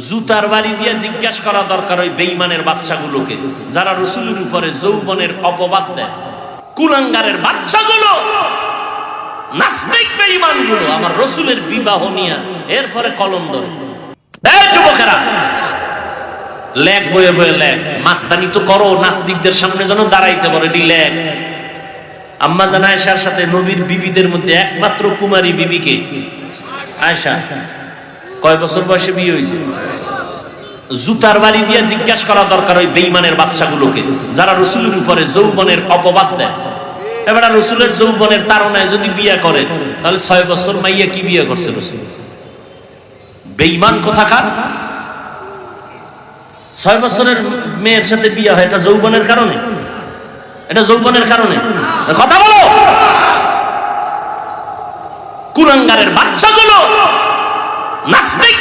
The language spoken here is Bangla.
জুতার বাড়ি দিয়ে জিজ্ঞাসা করা দরকার ওই বেঈমানের বাচ্চাগুলোকে, যারা রাসূলের উপরে যৌবনের অপবাদ দেয়। কুলাঙ্গারের বাচ্চাগুলো, নাস্তিক বেঈমানগুলো আমার রাসূলের বিবাহ নিয়ে এরপরে কলম ধরে। এই যুবকেরা, লেখ বয়ে বয়ে লেখ, মাস্তানি তো করো, নাস্তিকদের সামনে যেন দাঁড়াইতে পারো, এটি লেখ। আম্মা জান আয়েশার সাথে নবীর বিবিদের মধ্যে একমাত্র কুমারী বিবিকে আয়েশা। কয় বছর বয়সে বিয়ে হয়েছে? জুতার বাড়ি দিয়ে জিজ্ঞাসা করা দরকার ওই বেঈমানের বাচ্চাগুলোকে, যারা রাসূলের উপরে যৌবনের অপবাদ দেয়। এবার রাসূলের যৌবনের তাড়নায় যদি বিয়ে করে, তাহলে 6 বছর মাইয়া কি বিয়ে করছে রাসূল? বেঈমান কোথাকার। 6 বছরের মেয়ের সাথে বিয়ে হয়, এটা যৌবনের কারণে? এটা যৌবনের কারণে? কথা বলো। কুলাঙ্গারের বাচ্চাগুলো, নাস্তিক